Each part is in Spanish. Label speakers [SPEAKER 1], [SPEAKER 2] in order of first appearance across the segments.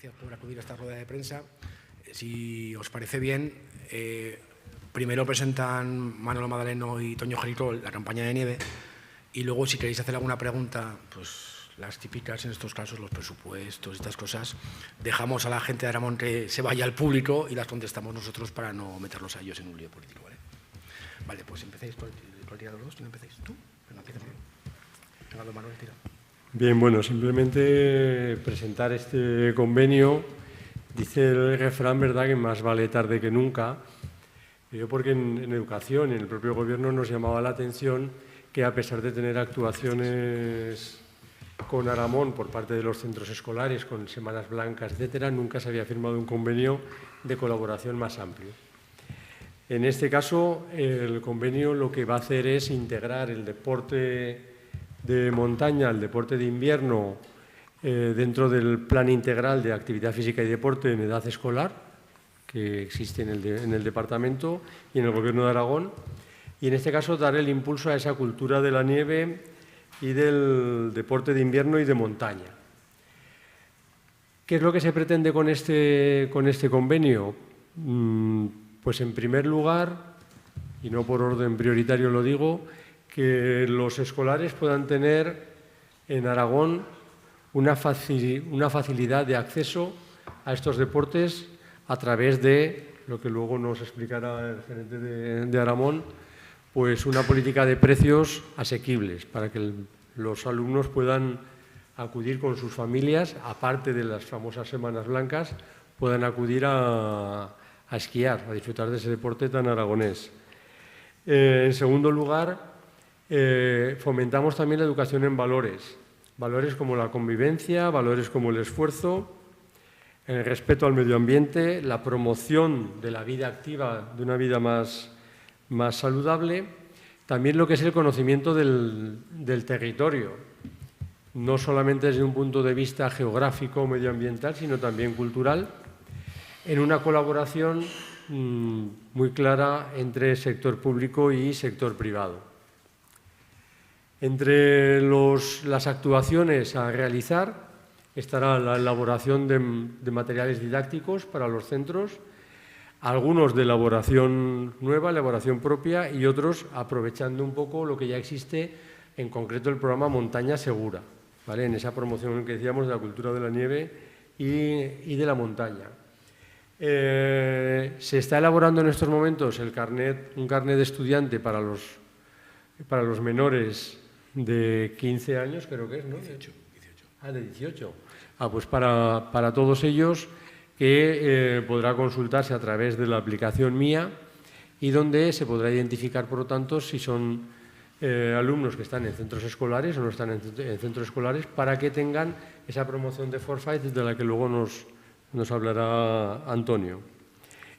[SPEAKER 1] gracias por acudir a esta rueda de prensa. Si os parece bien, primero presentan Manolo Madaleno y Toño Jericó la campaña de nieve y luego, si queréis hacer alguna pregunta, pues las típicas en estos casos, los presupuestos, estas cosas, dejamos a la gente de Aramón que se vaya al público y las contestamos nosotros para no meterlos a ellos en un lío político, ¿vale? Vale, pues empecéis, cualquiera de los dos, ¿quién empecéis? ¿Tú? Venga, empieza tú. Venga, don Manuel, tira.
[SPEAKER 2] Bien, bueno, simplemente presentar este convenio. Dice el refrán, ¿verdad?, que más vale tarde que nunca. Yo porque en educación, en el propio gobierno, nos llamaba la atención que, a pesar de tener actuaciones con Aramón por parte de los centros escolares, con semanas blancas, etcétera, nunca se había firmado un convenio de colaboración más amplio. En este caso, el convenio lo que va a hacer es integrar el deporte de montaña, el deporte de invierno, dentro del plan integral de actividad física y deporte en edad escolar, que existe en el departamento y en el Gobierno de Aragón, y en este caso dar el impulso a esa cultura de la nieve y del deporte de invierno y de montaña. ¿Qué es lo que se pretende con este convenio? Pues en primer lugar, y no por orden prioritario lo digo, que los escolares puedan tener en Aragón una facilidad de acceso a estos deportes a través de, lo que luego nos explicará el gerente de Aramón, pues una política de precios asequibles para que los alumnos puedan acudir con sus familias, aparte de las famosas semanas blancas, puedan acudir a esquiar, a disfrutar de ese deporte tan aragonés. En segundo lugar, fomentamos también la educación en valores como la convivencia, valores como el esfuerzo, el respeto al medio ambiente, la promoción de la vida activa, de una vida más saludable, también lo que es el conocimiento del territorio, no solamente desde un punto de vista geográfico o medioambiental, sino también cultural, en una colaboración muy clara entre sector público y sector privado. Entre las actuaciones a realizar estará la elaboración de materiales didácticos para los centros, algunos de elaboración nueva, elaboración propia, y otros aprovechando un poco lo que ya existe, en concreto el programa Montaña Segura, ¿vale?, en esa promoción que decíamos de la cultura de la nieve y de la montaña. Se está elaborando en estos momentos un carnet de estudiante para los menores de 15 años, creo que es, ¿no?
[SPEAKER 1] 18.
[SPEAKER 2] Ah, de 18. Pues para todos ellos, que podrá consultarse a través de la aplicación Mía y donde se podrá identificar, por lo tanto, si son alumnos que están en centros escolares o no están en centros escolares, para que tengan esa promoción de Foresight de la que luego nos hablará Antonio.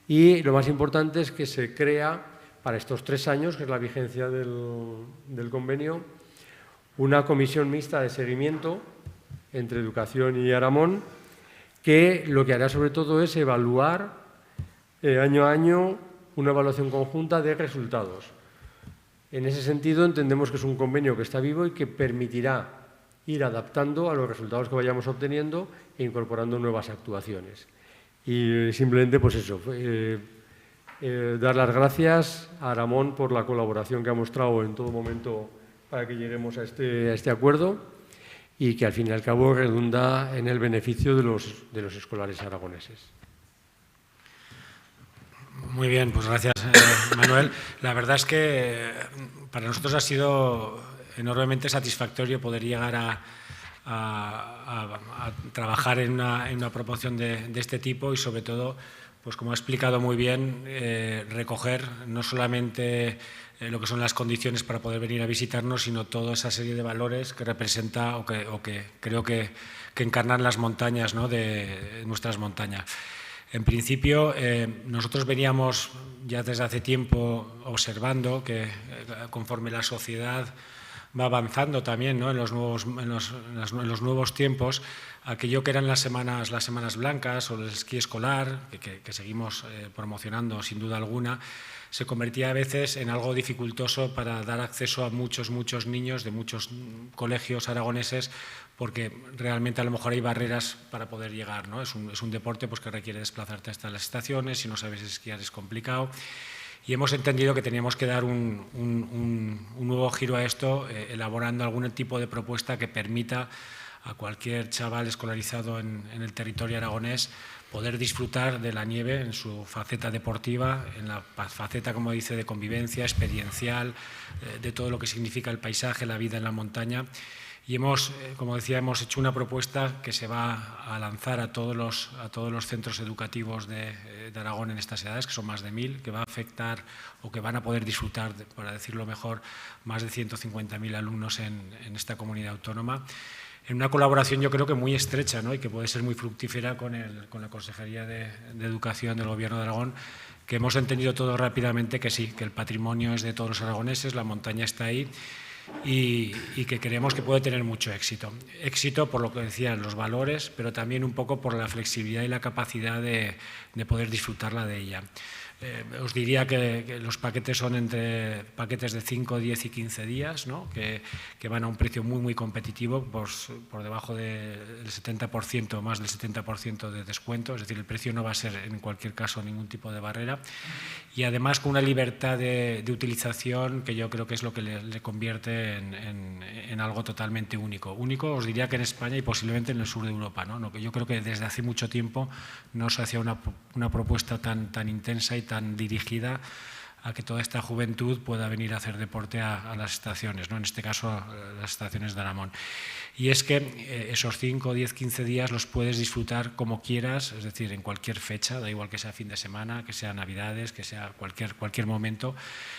[SPEAKER 2] Y lo más importante es que se crea, para estos 3 años, que es la vigencia del convenio, una comisión mixta de seguimiento entre Educación y Aramón, que lo que hará sobre todo es evaluar año a año una evaluación conjunta de resultados. En ese sentido, entendemos que es un convenio que está vivo y que permitirá ir adaptando a los resultados que vayamos obteniendo e incorporando nuevas actuaciones. Y simplemente, pues eso, dar las gracias a Aramón por la colaboración que ha mostrado en todo momento para que lleguemos a este acuerdo y que al fin y al cabo redunda en el beneficio de los escolares aragoneses.
[SPEAKER 3] Muy bien, pues gracias, Manuel. La verdad es que para nosotros ha sido enormemente satisfactorio poder llegar a trabajar en una promoción de este tipo y, sobre todo, pues como ha explicado muy bien, recoger no solamente lo que son las condiciones para poder venir a visitarnos, sino toda esa serie de valores que representa o que creo que encarnan las montañas, ¿no?, de nuestras montañas. En principio, nosotros veníamos ya desde hace tiempo observando que conforme la sociedad va avanzando también, ¿no?, en los nuevos tiempos, aquello que eran las semanas blancas o el esquí escolar, que seguimos promocionando sin duda alguna, se convertía a veces en algo dificultoso para dar acceso a muchos niños de muchos colegios aragoneses, porque realmente a lo mejor hay barreras para poder llegar, ¿no? Es un deporte pues, que requiere desplazarte hasta las estaciones, si no sabes esquiar es complicado. Y hemos entendido que teníamos que dar un nuevo giro a esto, elaborando algún tipo de propuesta que permita a cualquier chaval escolarizado en el territorio aragonés poder disfrutar de la nieve en su faceta deportiva, en la faceta, como dice, de convivencia, experiencial, de todo lo que significa el paisaje, la vida en la montaña. Y hemos, como decía, hemos hecho una propuesta que se va a lanzar a todos los centros educativos de Aragón en estas edades, que son más de 1000, que va a afectar o que van a poder disfrutar, para decirlo mejor, más de 150.000 alumnos en esta comunidad autónoma, en una colaboración yo creo que muy estrecha, ¿no? Y que puede ser muy fructífera con la Consejería de Educación del Gobierno de Aragón, que hemos entendido todo rápidamente que sí, que el patrimonio es de todos los aragoneses, la montaña está ahí, y que creemos que puede tener mucho éxito. Éxito por lo que decían los valores, pero también un poco por la flexibilidad y la capacidad de poder disfrutarla de ella. Os diría que los paquetes son entre paquetes de 5, 10 y 15 días, ¿no? que van a un precio muy competitivo, por debajo del 70%, más del 70% de descuento, es decir, el precio no va a ser en cualquier caso ningún tipo de barrera, y además con una libertad de utilización que yo creo que es lo que le convierte en algo totalmente único. Único, os diría que en España y posiblemente en el sur de Europa, ¿no? Que yo creo que desde hace mucho tiempo no se hacía una propuesta tan intensa y tan dirigida a que toda esta juventud pueda venir a hacer deporte a las estaciones, ¿no? En este caso a las estaciones de Aramón. Y es que esos 5, 10, 15 días los puedes disfrutar como quieras, es decir, en cualquier fecha, da igual que sea fin de semana, que sea Navidades, que sea cualquier momento,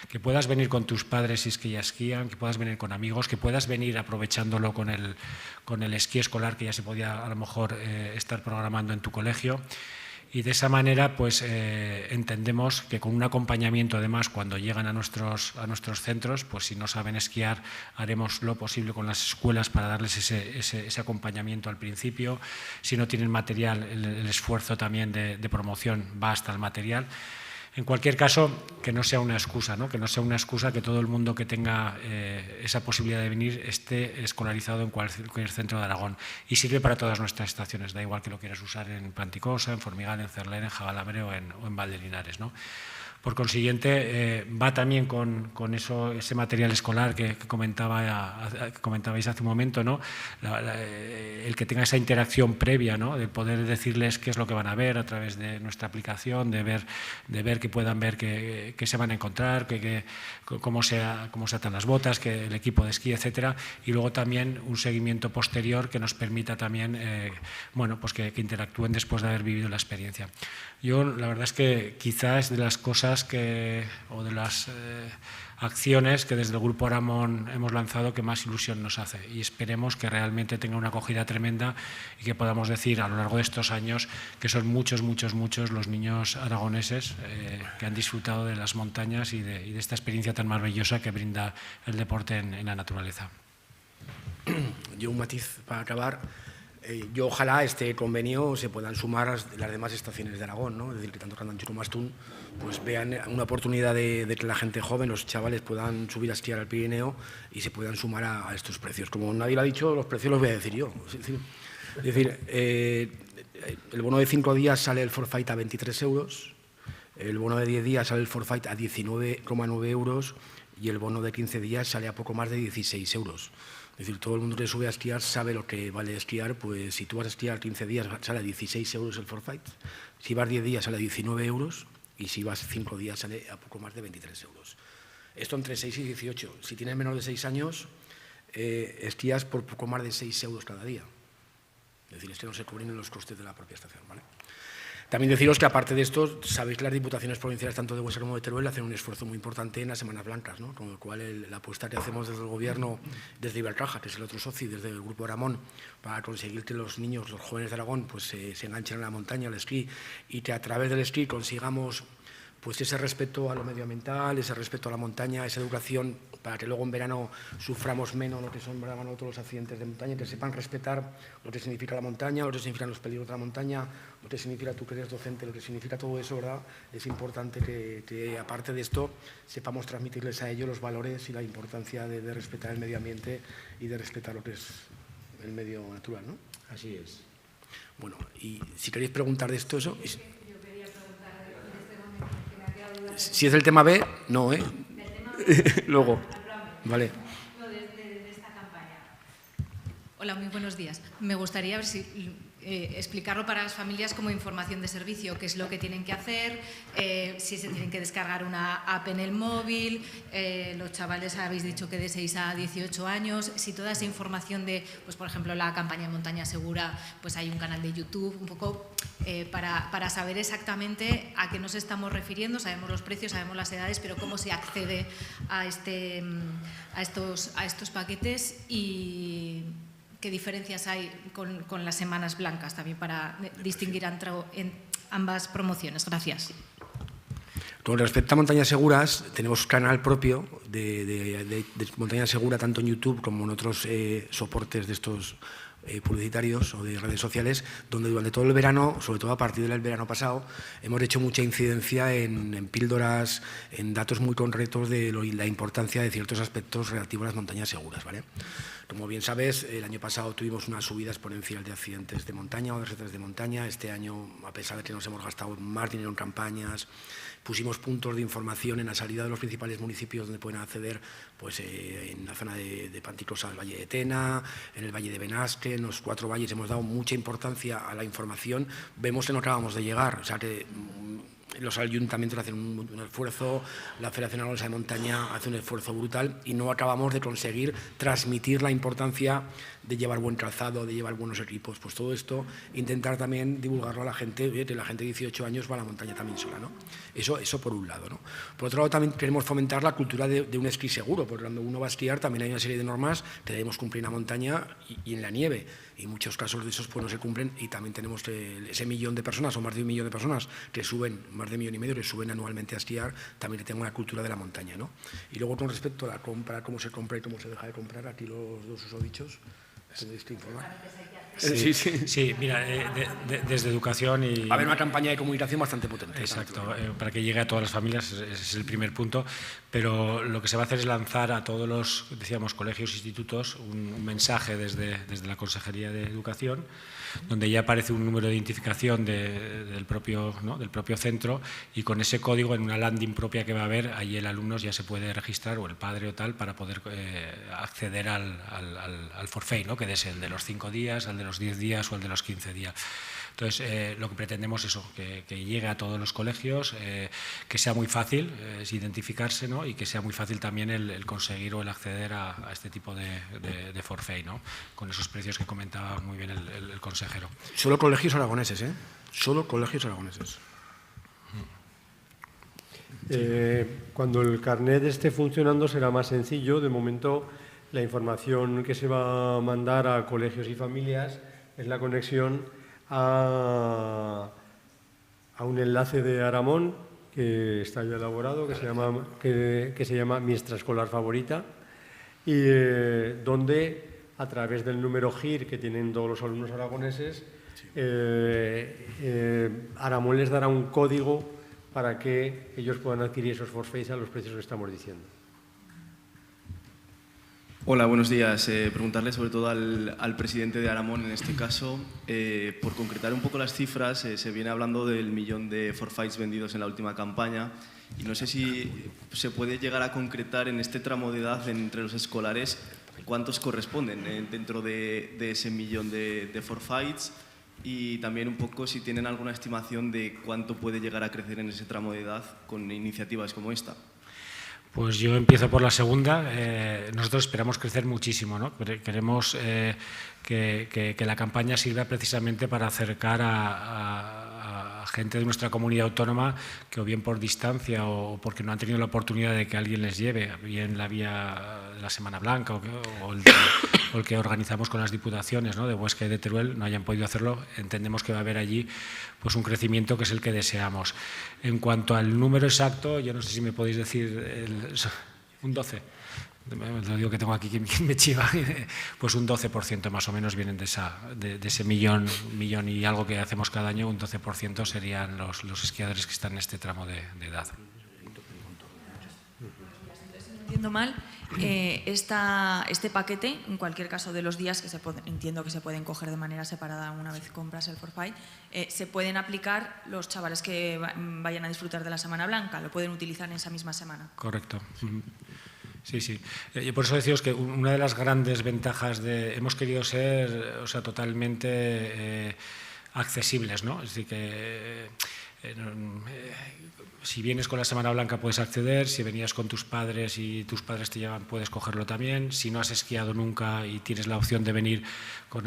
[SPEAKER 3] que puedas venir con tus padres si es que ya esquían, que puedas venir con amigos, que puedas venir aprovechándolo con el esquí escolar que ya se podía a lo mejor estar programando en tu colegio. Y de esa manera pues entendemos que con un acompañamiento, además, cuando llegan a nuestros centros, pues si no saben esquiar, haremos lo posible con las escuelas para darles ese acompañamiento al principio. Si no tienen material, el esfuerzo también de promoción va hasta el material. En cualquier caso, que no sea una excusa, ¿no? Que no sea una excusa que todo el mundo que tenga esa posibilidad de venir esté escolarizado en cualquier centro de Aragón. Y sirve para todas nuestras estaciones, da igual que lo quieras usar en Panticosa, en Formigal, en Cerler, en Jabalambre o en Valdelinares, ¿no? Por consiguiente, va también con ese material escolar que comentabais hace un momento, ¿no? El que tenga esa interacción previa, ¿no? De poder decirles qué es lo que van a ver a través de nuestra aplicación, de ver que puedan ver qué se van a encontrar, cómo se atan las botas, que el equipo de esquí, etcétera, y luego también un seguimiento posterior que nos permita también bueno, pues que interactúen después de haber vivido la experiencia. Yo la verdad es que quizás de las cosas o de las acciones que desde el Grupo Aramón hemos lanzado que más ilusión nos hace, y esperemos que realmente tenga una acogida tremenda y que podamos decir a lo largo de estos años que son muchos los niños aragoneses que han disfrutado de las montañas y de esta experiencia tan maravillosa que brinda el deporte en la naturaleza.
[SPEAKER 1] Yo un matiz para acabar. Yo ojalá este convenio se puedan sumar las demás estaciones de Aragón, ¿no? Es decir, que tanto Candanchú como Astún pues vean una oportunidad de que la gente joven, los chavales, puedan subir a esquiar al Pirineo y se puedan sumar a estos precios. Como nadie lo ha dicho, los precios los voy a decir yo. Es decir, el bono de 5 días sale el forfait a 23 euros, el bono de 10 días sale el forfait a 19,9 euros y el bono de 15 días sale a poco más de 16 euros. Es decir, todo el mundo que sube a esquiar sabe lo que vale esquiar, pues si tú vas a esquiar 15 días sale a 16 euros el forfait, si vas 10 días sale a 19 euros y si vas 5 días sale a poco más de 23 euros. Esto entre 6 y 18. Si tienes menos de 6 años, esquías por poco más de 6 euros cada día. Es decir, es que no se cubren los costes de la propia estación, ¿vale? También deciros que, aparte de esto, sabéis que las diputaciones provinciales, tanto de Huesca como de Teruel, hacen un esfuerzo muy importante en las Semanas Blancas, ¿no? Con lo cual, la apuesta que hacemos desde el Gobierno, desde Ibercaja, que es el otro socio, y desde el Grupo Aramón, para conseguir que los niños, los jóvenes de Aragón, pues se enganchen a la montaña, al esquí, y que a través del esquí consigamos pues ese respeto a lo medioambiental, ese respeto a la montaña, esa educación para que luego en verano suframos menos lo que son todos los accidentes de montaña, que sepan respetar lo que significa la montaña, lo que significan los peligros de la montaña, lo que significa tú que eres docente, lo que significa todo eso, ¿verdad? Es importante que aparte de esto sepamos transmitirles a ellos los valores y la importancia de respetar el medio ambiente y de respetar lo que es el medio natural, ¿no?
[SPEAKER 3] Así es.
[SPEAKER 1] Bueno, y si queréis preguntar de esto, eso... Si es el tema B, no, ¿eh? Luego. Vale.
[SPEAKER 4] De esta campaña. Hola, muy buenos días. Me gustaría ver si explicarlo para las familias como información de servicio, qué es lo que tienen que hacer, si se tienen que descargar una app en el móvil, los chavales habéis dicho que de 6 a 18 años, si toda esa información de, pues por ejemplo, la campaña Montaña Segura, pues hay un canal de YouTube, un poco para saber exactamente a qué nos estamos refiriendo, sabemos los precios, sabemos las edades, pero cómo se accede a estos paquetes y qué diferencias hay con las semanas blancas también para distinguir entre ambas promociones. Gracias.
[SPEAKER 1] Con respecto a Montañas Seguras, tenemos canal propio de Montaña Segura, tanto en YouTube como en otros soportes de estos publicitarios o de redes sociales, donde durante todo el verano, sobre todo a partir del verano pasado, hemos hecho mucha incidencia en píldoras, en datos muy concretos de la importancia de ciertos aspectos relativos a las montañas seguras, ¿vale? Como bien sabes, el año pasado tuvimos una subida exponencial de accidentes de montaña o de accidentes de montaña. Este año, a pesar de que nos hemos gastado más dinero en campañas, pusimos puntos de información en la salida de los principales municipios donde pueden acceder, pues en la zona de Panticlosa del Valle de Tena, en el Valle de Benasque, en los 4 valles hemos dado mucha importancia a la información. Vemos que no acabamos de llegar, o sea que los ayuntamientos hacen un esfuerzo, la Federación Aragonesa de Montaña hace un esfuerzo brutal y no acabamos de conseguir transmitir la importancia de llevar buen calzado, de llevar buenos equipos. Pues todo esto, intentar también divulgarlo a la gente, que la gente de 18 años va a la montaña también sola, ¿no? Eso por un lado, ¿no? Por otro lado, también queremos fomentar la cultura de un esquí seguro, porque cuando uno va a esquiar también hay una serie de normas que debemos cumplir en la montaña y en la nieve. Y muchos casos de esos pues no se cumplen y también tenemos ese millón de personas o más de 1 millón de personas que suben, más de 1,5 millones, que suben anualmente a esquiar, también que tengan una cultura de la montaña, ¿no? Y luego con respecto a la compra, cómo se compra y cómo se deja de comprar, aquí los dos susodichos tendréis que informar.
[SPEAKER 3] Sí, mira, desde educación y...
[SPEAKER 1] Va a haber una campaña de comunicación bastante potente.
[SPEAKER 3] Exacto, para que llegue a todas las familias, ese es el primer punto, pero lo que se va a hacer es lanzar a todos los, decíamos, colegios e institutos un mensaje desde la Consejería de Educación, donde ya aparece un número de identificación del propio centro y con ese código en una landing propia que va a haber, ahí el alumno ya se puede registrar o el padre o tal para poder acceder al forfait, ¿no? Que es el de los 5 días, el de los 10 días o el de los 15 días. Entonces, lo que pretendemos es eso, que llegue a todos los colegios, que sea muy fácil identificarse, ¿no? Y que sea muy fácil también el conseguir o el acceder a este tipo de forfait, ¿no? Con esos precios que comentaba muy bien el consejero.
[SPEAKER 1] Solo colegios aragoneses, ¿eh? Solo colegios aragoneses.
[SPEAKER 2] Cuando el carnet esté funcionando será más sencillo. De momento, la información que se va a mandar a colegios y familias es la conexión a un enlace de Aramón que está ya elaborado, que se llama Mi extraescolar favorita, y donde a través del número GIR que tienen todos los alumnos aragoneses, Aramón les dará un código para que ellos puedan adquirir esos forfaits a los precios que estamos diciendo.
[SPEAKER 5] Hola, buenos días. Preguntarle sobre todo al presidente de Aramón, en este caso, por concretar un poco las cifras, se viene hablando del 1 millón de forfaits vendidos en la última campaña y no sé si se puede llegar a concretar en este tramo de edad entre los escolares cuántos corresponden dentro de ese 1 millón de forfaits y también un poco si tienen alguna estimación de cuánto puede llegar a crecer en ese tramo de edad con iniciativas como esta.
[SPEAKER 3] Pues yo empiezo por la segunda. Nosotros esperamos crecer muchísimo, ¿no? Queremos que la campaña sirva precisamente para acercar a gente de nuestra comunidad autónoma que o bien por distancia o porque no han tenido la oportunidad de que alguien les lleve, bien la vía de la Semana Blanca o el que organizamos con las diputaciones, ¿no?, de Huesca y de Teruel, no hayan podido hacerlo, entendemos que va a haber allí pues un crecimiento que es el que deseamos. En cuanto al número exacto, yo no sé si me podéis decir un 12%. Lo digo que tengo aquí que me chiva, pues un 12% más o menos vienen de ese millón y algo que hacemos cada año, un 12% serían los esquiadores que están en este tramo de edad.
[SPEAKER 6] Si no entiendo mal, este paquete, en cualquier caso de los días que entiendo que se pueden coger de manera separada una vez compras el forfait, se pueden aplicar los chavales que vayan a disfrutar de la Semana Blanca, lo pueden utilizar en esa misma semana.
[SPEAKER 3] Correcto. Sí, sí. Por eso deciros que una de las grandes ventajas hemos querido ser, totalmente accesibles, ¿no? Es decir, que si vienes con la Semana Blanca puedes acceder, si venías con tus padres y tus padres te llevan puedes cogerlo también, si no has esquiado nunca y tienes la opción de venir con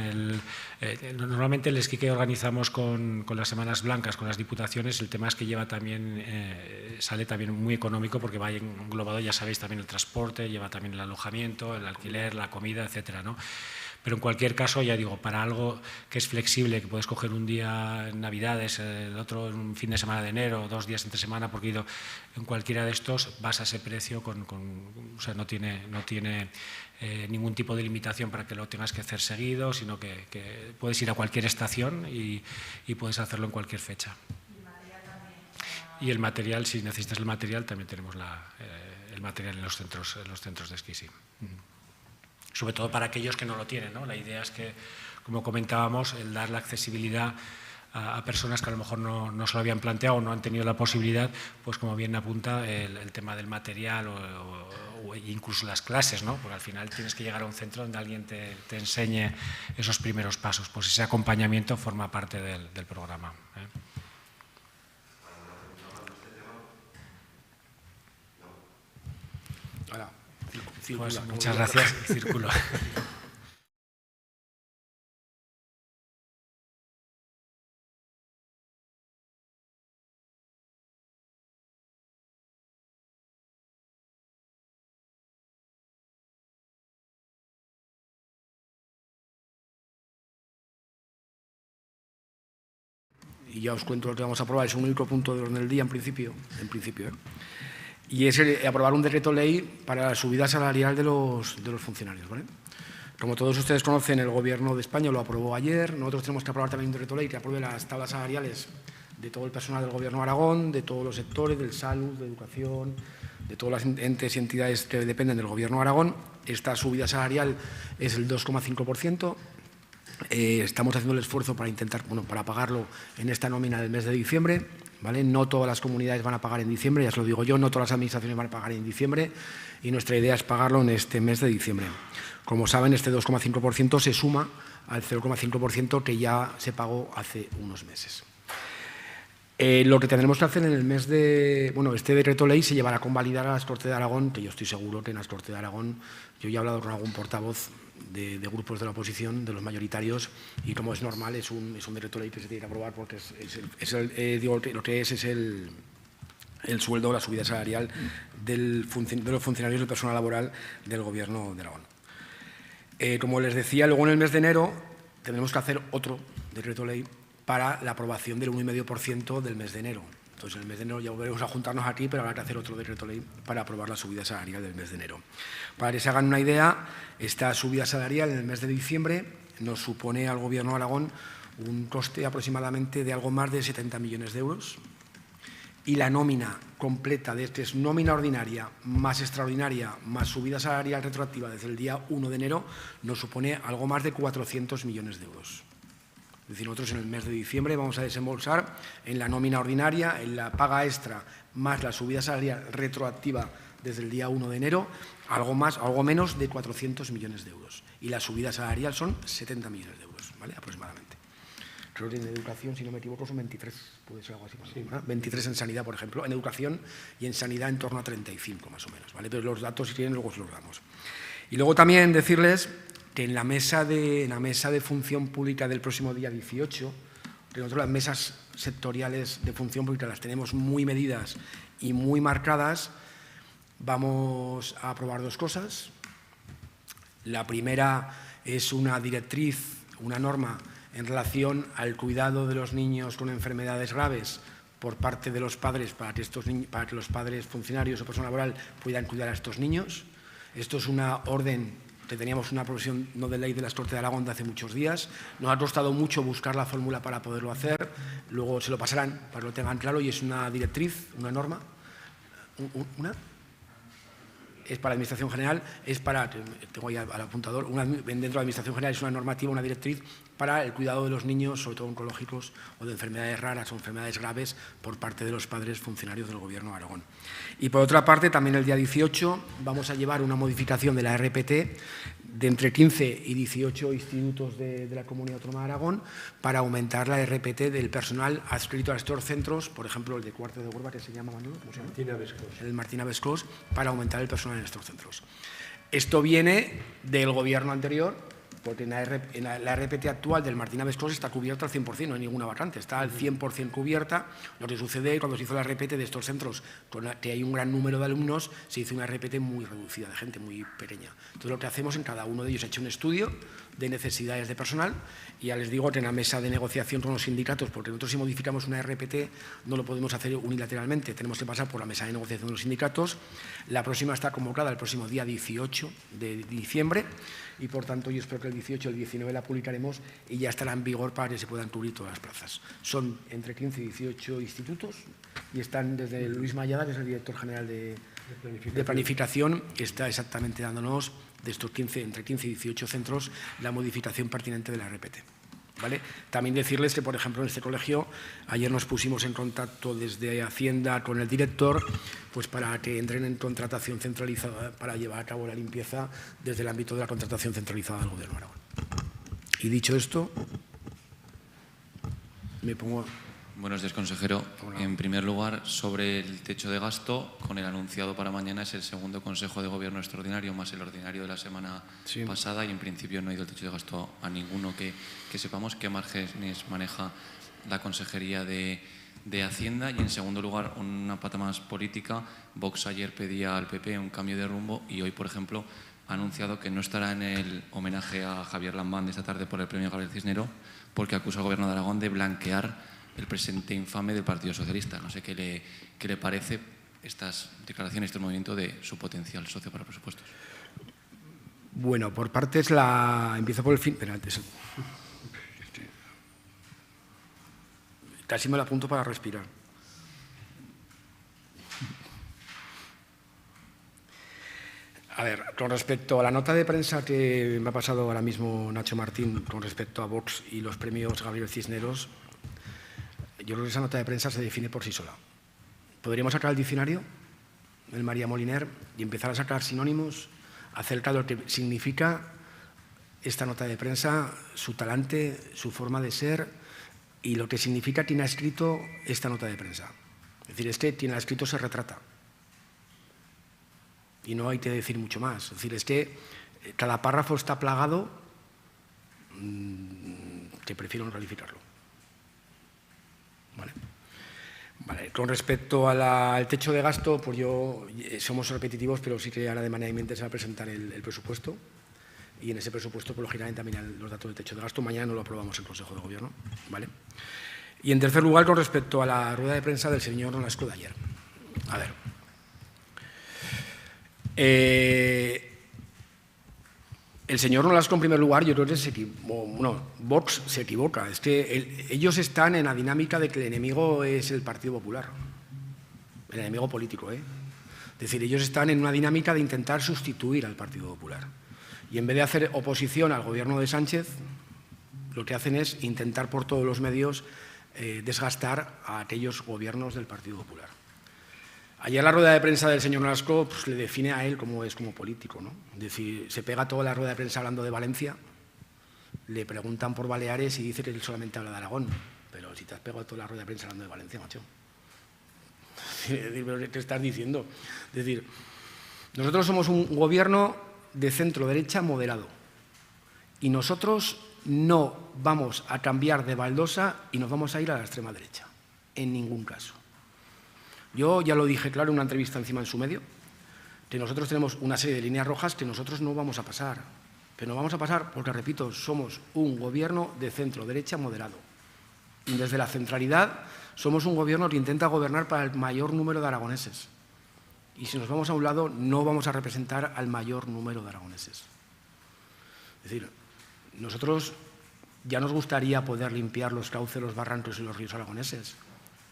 [SPEAKER 3] normalmente el esquí que organizamos con las Semanas Blancas, con las diputaciones, el tema es que lleva también, sale también muy económico porque va englobado, ya sabéis, también el transporte, lleva también el alojamiento, el alquiler, la comida, etcétera, ¿no? Pero en cualquier caso, ya digo, para algo que es flexible, que puedes coger un día en Navidades, el otro en un fin de semana de enero, 2 días entre semana, porque en cualquiera de estos vas a ese precio, o sea, no tiene ningún tipo de limitación para que lo tengas que hacer seguido, sino que puedes ir a cualquier estación y puedes hacerlo en cualquier fecha. Y el material, si necesitas el material, también tenemos el material en los centros de esquí, sí. Sobre todo para aquellos que no lo tienen, ¿no? La idea es que, como comentábamos, el dar la accesibilidad a personas que a lo mejor no se lo habían planteado o no han tenido la posibilidad, pues como bien apunta, el tema del material o incluso las clases, ¿no? Porque al final tienes que llegar a un centro donde alguien te enseñe esos primeros pasos. Pues ese acompañamiento forma parte del programa, ¿eh? Pues, muchas gracias. Círculo.
[SPEAKER 1] Y ya os cuento lo que vamos a aprobar, es un único punto de orden del día en principio, ¿eh? Y es aprobar un decreto ley para la subida salarial de los funcionarios, ¿vale? Como todos ustedes conocen, el Gobierno de España lo aprobó ayer. Nosotros tenemos que aprobar también un decreto ley que apruebe las tablas salariales de todo el personal del Gobierno de Aragón, de todos los sectores, del salud, de educación, de todas las entes y entidades que dependen del Gobierno de Aragón. Esta subida salarial es el 2,5%. Estamos haciendo el esfuerzo para intentar, para pagarlo en esta nómina del mes de diciembre, ¿vale? No todas las comunidades van a pagar en diciembre, ya os lo digo yo, no todas las administraciones van a pagar en diciembre y nuestra idea es pagarlo en este mes de diciembre. Como saben, este 2,5% se suma al 0,5% que ya se pagó hace unos meses. Lo que tendremos que hacer en el mes de… este decreto ley se llevará a convalidar a las Cortes de Aragón, que yo estoy seguro que en las Cortes de Aragón, yo ya he hablado con algún portavoz de grupos de la oposición, de los mayoritarios, y como es normal, es un decreto ley que se tiene que aprobar porque lo que es el sueldo, la subida salarial de los funcionarios del personal laboral del Gobierno de Aragón. Como les decía, luego en el mes de enero tendremos que hacer otro decreto ley para la aprobación del 1,5% del mes de enero. Entonces, en el mes de enero ya volveremos a juntarnos aquí, pero habrá que hacer otro decreto ley para aprobar la subida salarial del mes de enero. Para que se hagan una idea, esta subida salarial en el mes de diciembre nos supone al Gobierno de Aragón un coste aproximadamente de algo más de 70 millones de euros y la nómina completa de este es nómina ordinaria más extraordinaria más subida salarial retroactiva desde el día 1 de enero nos supone algo más de 400 millones de euros. Es decir, nosotros en el mes de diciembre vamos a desembolsar en la nómina ordinaria, en la paga extra, más la subida salarial retroactiva desde el día 1 de enero, algo menos de 400 millones de euros. Y la subida salarial son 70 millones de euros, ¿vale? Aproximadamente. Creo que en educación, si no me equivoco, son 23, puede ser algo así. Sí. 23 en sanidad, por ejemplo, en educación y en sanidad en torno a 35 más o menos, ¿vale? Pero los datos, si quieren, luego os los damos. Y luego también decirles que en la mesa de función pública del próximo día 18, que nosotros las mesas sectoriales de función pública las tenemos muy medidas y muy marcadas, vamos a aprobar 2 cosas. La primera es una directriz, una norma en relación al cuidado de los niños con enfermedades graves por parte de los padres para que los padres funcionarios o personal laboral puedan cuidar a estos niños. Esto es una orden que teníamos una proposición no de ley de las Cortes de Aragón de hace muchos días. Nos ha costado mucho buscar la fórmula para poderlo hacer. Luego se lo pasarán para que lo tengan claro y es una directriz, una norma. Es para la Administración General, tengo ahí al apuntador, dentro de la Administración General es una normativa, una directriz para el cuidado de los niños, sobre todo oncológicos o de enfermedades raras o enfermedades graves por parte de los padres funcionarios del Gobierno de Aragón. Y por otra parte, también el día 18 vamos a llevar una modificación de la RPT de entre 15 y 18 institutos de la Comunidad Autónoma de Aragón para aumentar la RPT del personal adscrito a estos centros, por ejemplo, el de Cuarto de Huerva, que se llama Manuel, ¿cómo se llama?
[SPEAKER 2] Martina Vescós.
[SPEAKER 1] El Martina Vescós, para aumentar el personal en estos centros. Esto viene del Gobierno anterior, porque en la RPT actual del Martina Vescós está cubierta al 100%, no hay ninguna vacante, está al 100% cubierta. Lo que sucede cuando se hizo la RPT de estos centros, que hay un gran número de alumnos, se hizo una RPT muy reducida, de gente muy pequeña. Entonces, lo que hacemos en cada uno de ellos, se ha hecho un estudio de necesidades de personal y ya les digo que en la mesa de negociación con los sindicatos, porque nosotros si modificamos una RPT no lo podemos hacer unilateralmente, tenemos que pasar por la mesa de negociación de los sindicatos. La próxima está convocada el próximo día 18 de diciembre y, por tanto, yo espero que el 18 o el 19 la publicaremos y ya estará en vigor para que se puedan cubrir todas las plazas. Son entre 15 y 18 institutos y están desde Luis Mayada, que es el director general de planificación, que está exactamente dándonos de estos entre 15 y 18 centros la modificación pertinente de la RPT. ¿Vale? También decirles que, por ejemplo, en este colegio, ayer nos pusimos en contacto desde Hacienda con el director, pues para que entren en contratación centralizada para llevar a cabo la limpieza desde el ámbito de la contratación centralizada del Gobierno de Aragón. Y dicho esto, me pongo...
[SPEAKER 7] Buenos días, consejero.
[SPEAKER 1] Hola.
[SPEAKER 7] En primer lugar, sobre el techo de gasto, con el anunciado para mañana es el segundo Consejo de Gobierno extraordinario más el ordinario de la semana pasada y en principio no ha ido el techo de gasto a ninguno que sepamos. ¿Qué márgenes maneja la Consejería de Hacienda? Y en segundo lugar, una pata más política. Vox ayer pedía al PP un cambio de rumbo y hoy, por ejemplo, ha anunciado que no estará en el homenaje a Javier Lambán de esta tarde por el premio Gabriel Cisnero porque acusa al Gobierno de Aragón de blanquear el presente infame del Partido Socialista. No sé qué le parece estas declaraciones, este movimiento de su potencial socio para presupuestos.
[SPEAKER 1] Bueno, por partes empiezo por el fin. Pero antes... Casi me lo apunto para respirar. A ver, con respecto a la nota de prensa que me ha pasado ahora mismo Nacho Martín con respecto a Vox y los premios Gabriel Cisneros, yo creo que esa nota de prensa se define por sí sola. Podríamos sacar el diccionario, el María Moliner, y empezar a sacar sinónimos acerca de lo que significa esta nota de prensa, su talante, su forma de ser y lo que significa quien ha escrito esta nota de prensa. Es decir, es que quien la ha escrito se retrata. Y no hay que decir mucho más. Es decir, es que cada párrafo está plagado que prefiero no calificarlo. Vale. Con respecto al techo de gasto, pues somos repetitivos, pero sí que ahora de manera inminente se va a presentar el presupuesto y en ese presupuesto, pues, lógicamente, también los datos del techo de gasto. Mañana no lo aprobamos en Consejo de Gobierno. ¿Vale? Y en tercer lugar, con respecto a la rueda de prensa del señor Nolasco de ayer. A ver. El señor Nolasco, en primer lugar, yo creo que Vox se equivoca. Es que ellos están en la dinámica de que el enemigo es el Partido Popular, el enemigo político. Es decir, ellos están en una dinámica de intentar sustituir al Partido Popular. Y en vez de hacer oposición al gobierno de Sánchez, lo que hacen es intentar por todos los medios desgastar a aquellos gobiernos del Partido Popular. Ayer la rueda de prensa del señor Nolasco pues, le define a él como es como político, ¿no? Es decir, se pega toda la rueda de prensa hablando de Valencia, le preguntan por Baleares y dice que él solamente habla de Aragón. Pero si te has pegado toda la rueda de prensa hablando de Valencia, macho. ¿Qué estás diciendo? Es decir, nosotros somos un gobierno de centro-derecha moderado y nosotros no vamos a cambiar de baldosa y nos vamos a ir a la extrema derecha. En ningún caso. Yo ya lo dije claro en una entrevista encima en su medio, que nosotros tenemos una serie de líneas rojas que nosotros no vamos a pasar. Pero no vamos a pasar porque, repito, somos un gobierno de centro-derecha moderado. Y desde la centralidad somos un gobierno que intenta gobernar para el mayor número de aragoneses. Y si nos vamos a un lado, no vamos a representar al mayor número de aragoneses. Es decir, nosotros ya nos gustaría poder limpiar los cauces, los barrancos y los ríos aragoneses,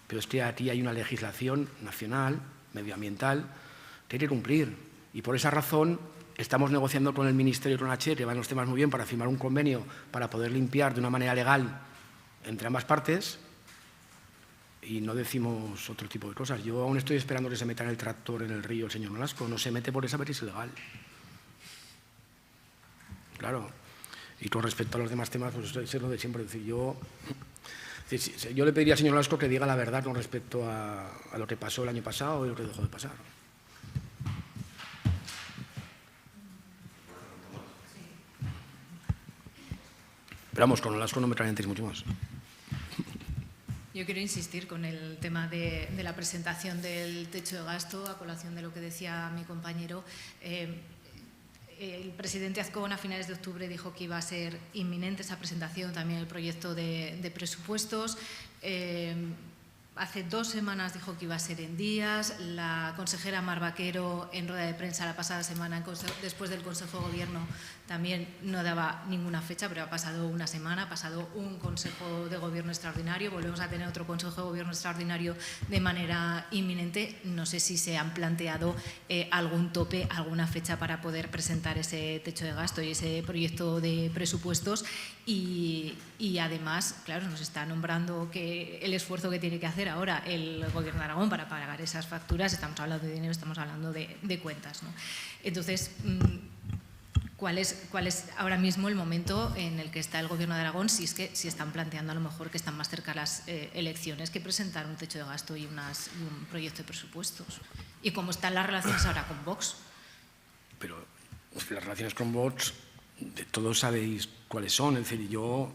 [SPEAKER 1] pero es que aquí hay una legislación nacional, medioambiental, que hay que cumplir. Y por esa razón estamos negociando con el Ministerio y con H, que van los temas muy bien, para firmar un convenio para poder limpiar de una manera legal entre ambas partes, y no decimos otro tipo de cosas. Yo aún estoy esperando que se meta en el tractor en el río el señor Nolasco. No se mete por saber si es ilegal. Claro. Y con respecto a los demás temas, pues es lo de siempre. Es decir, yo le pediría al señor Nolasco que diga la verdad con respecto a lo que pasó el año pasado y lo que dejó de pasar. Pero vamos, con Nolasco no me calientéis mucho más.
[SPEAKER 4] Yo quiero insistir con el tema de la presentación del techo de gasto, a colación de lo que decía mi compañero. El presidente Azcón a finales de octubre dijo que iba a ser inminente esa presentación, también el proyecto de presupuestos. Hace 2 semanas dijo que iba a ser en días. La consejera Mar Vaquero, en rueda de prensa la pasada semana, después del Consejo de Gobierno, también no daba ninguna fecha, pero ha pasado una semana, ha pasado un Consejo de Gobierno extraordinario, volvemos a tener otro Consejo de Gobierno extraordinario de manera inminente. No sé si se han planteado algún tope, alguna fecha para poder presentar ese techo de gasto y ese proyecto de presupuestos. Y además, claro, nos está nombrando que el esfuerzo que tiene que hacer ahora el Gobierno de Aragón para pagar esas facturas. Estamos hablando de dinero, estamos hablando de cuentas, ¿no? Entonces, ¿cuál es ahora mismo el momento en el que está el Gobierno de Aragón, si están planteando a lo mejor que están más cerca las elecciones, que presentar un techo de gasto y un proyecto de presupuestos? ¿Y cómo están las relaciones ahora con Vox?
[SPEAKER 1] Pero las relaciones con Vox, todos sabéis cuáles son. Es decir, yo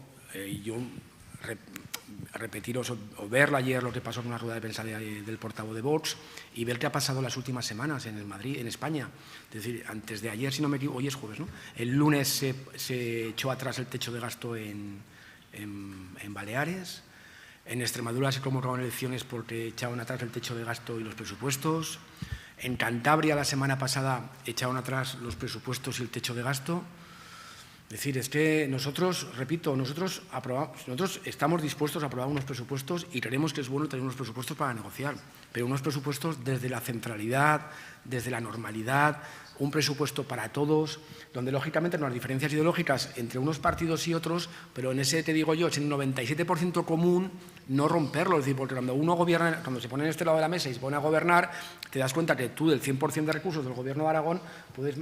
[SPEAKER 1] repetiros o verlo ayer lo que pasó en una rueda de prensa del portavoz de Vox y ver qué ha pasado las últimas semanas en Madrid, en España. Es decir, antes de ayer, si no me equivoco, hoy es jueves, ¿no? El lunes se echó atrás el techo de gasto en Baleares. En Extremadura se convocaron elecciones porque echaron atrás el techo de gasto y los presupuestos. En Cantabria la semana pasada echaron atrás los presupuestos y el techo de gasto. Es decir, es que nosotros, repito, nosotros estamos dispuestos a aprobar unos presupuestos y creemos que es bueno tener unos presupuestos para negociar, pero unos presupuestos desde la centralidad, desde la normalidad, un presupuesto para todos, donde lógicamente no hay diferencias ideológicas entre unos partidos y otros, pero en ese, te digo yo, es el 97% común, no romperlo. Es decir, porque cuando uno gobierna, cuando se pone en este lado de la mesa y se pone a gobernar, te das cuenta que tú del 100% de recursos del Gobierno de Aragón puedes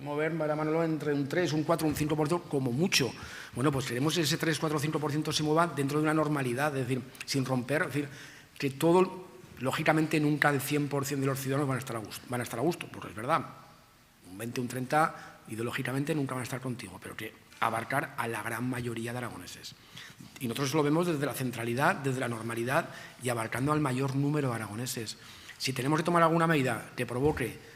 [SPEAKER 1] mover, Manolo, entre un 3, un 4, un 5% como mucho. Bueno, pues queremos que ese 3, 4, 5% se mueva dentro de una normalidad, es decir, sin romper, es decir, que todo, lógicamente, nunca el 100% de los ciudadanos van a estar a gusto, porque es verdad, un 20, un 30, ideológicamente nunca van a estar contigo, pero que abarcar a la gran mayoría de aragoneses. Y nosotros lo vemos desde la centralidad, desde la normalidad y abarcando al mayor número de aragoneses. Si tenemos que tomar alguna medida que provoque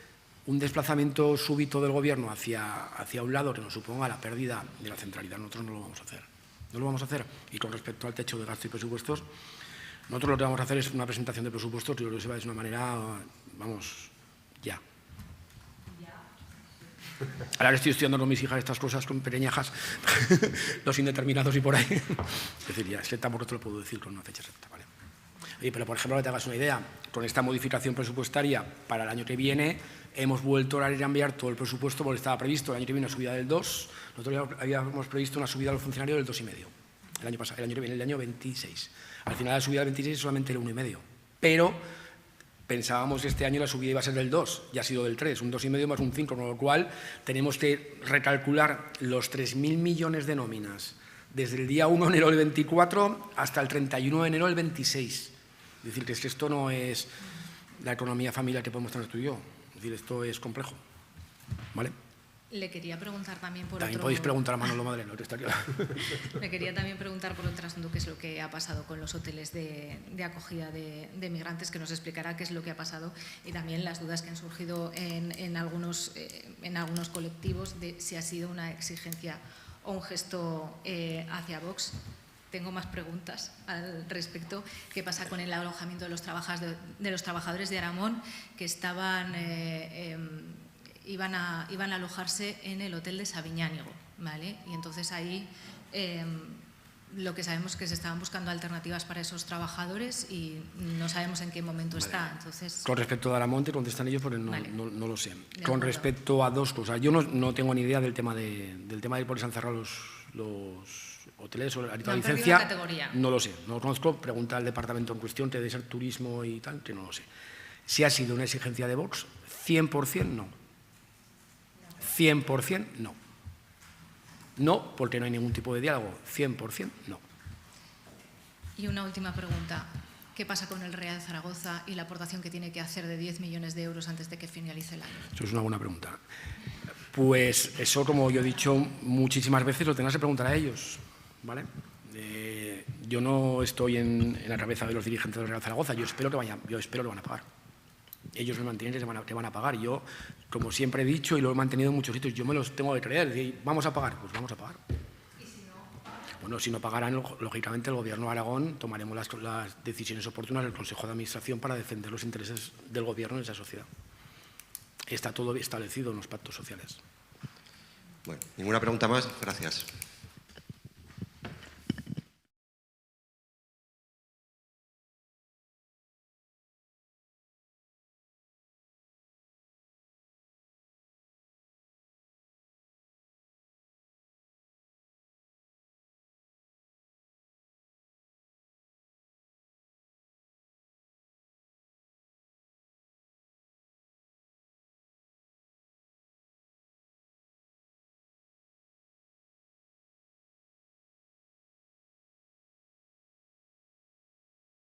[SPEAKER 1] un desplazamiento súbito del Gobierno hacia un lado que nos suponga la pérdida de la centralidad, nosotros no lo vamos a hacer. No lo vamos a hacer. Y con respecto al techo de gasto y presupuestos, nosotros lo que vamos a hacer es una presentación de presupuestos que yo creo que se va de una manera, vamos, ya. Ahora que estoy estudiando con mis hijas estas cosas, con pequeñajas, los indeterminados y por ahí. Es decir, ya, es que tampoco te lo puedo decir con una fecha exacta, ¿vale? Oye, pero por ejemplo, para que te hagas una idea, con esta modificación presupuestaria para el año que viene, hemos vuelto a cambiar todo el presupuesto porque estaba previsto el año que viene una subida del 2, nosotros habíamos previsto una subida a los funcionarios del 2,5, el año pasado, el año que viene, el año 26. Al final la subida del 26 es solamente el 1,5, pero pensábamos que este año la subida iba a ser del 2, ya ha sido del 3, un 2,5 más un 5, con lo cual tenemos que recalcular los 3.000 millones de nóminas desde el día 1 de enero del 24 hasta el 31 de enero del 26. Es decir, que es que esto no es la economía familiar que podemos tener tú y yo. Es decir, esto es complejo, ¿vale?
[SPEAKER 4] Le quería preguntar también por
[SPEAKER 1] También
[SPEAKER 4] otro...
[SPEAKER 1] podéis preguntar a Manolo Madaleno, que está claro.
[SPEAKER 4] Le quería también preguntar por otro asunto, qué es lo que ha pasado con los hoteles de acogida de migrantes, que nos explicará qué es lo que ha pasado, y también las dudas que han surgido en algunos colectivos de si ha sido una exigencia o un gesto hacia Vox. Tengo más preguntas al respecto. ¿Qué pasa con el alojamiento de los trabajadores de Aramón que iban a alojarse en el hotel de Sabiñánigo, ¿vale? Y entonces ahí lo que sabemos es que se estaban buscando alternativas para esos trabajadores y no sabemos en qué momento está. Entonces...
[SPEAKER 1] Con respecto a Aramón, te contestan ellos porque no lo sé. Con respecto a dos cosas, yo no tengo ni idea del tema de por qué se han cerrado los hoteles o la licencia. No lo sé, no lo conozco. Pregunta al departamento en cuestión, que debe ser turismo y tal, que no lo sé. Si ha sido una exigencia de Vox, 100% no. 100% no. No, porque no hay ningún tipo de diálogo. 100% no.
[SPEAKER 4] Y una última pregunta. ¿Qué pasa con el Real Zaragoza y la aportación que tiene que hacer de 10 millones de euros antes de que finalice el año?
[SPEAKER 1] Eso es una buena pregunta. Pues eso, como yo he dicho muchísimas veces, lo tendrás que preguntar a ellos, ¿vale? Yo no estoy en la cabeza de los dirigentes del Real Zaragoza. Yo espero que van a pagar. Ellos me mantienen que van a pagar. Yo, como siempre he dicho y lo he mantenido en muchos sitios, yo me los tengo que creer. Decir, ¿vamos a pagar? Pues vamos a pagar.
[SPEAKER 4] ¿Y si no?
[SPEAKER 1] Bueno, si no pagaran, lógicamente el Gobierno de Aragón tomaremos las decisiones oportunas del Consejo de Administración para defender los intereses del Gobierno en esa sociedad. Está todo establecido en los pactos sociales.
[SPEAKER 8] Bueno, ninguna pregunta más. Gracias.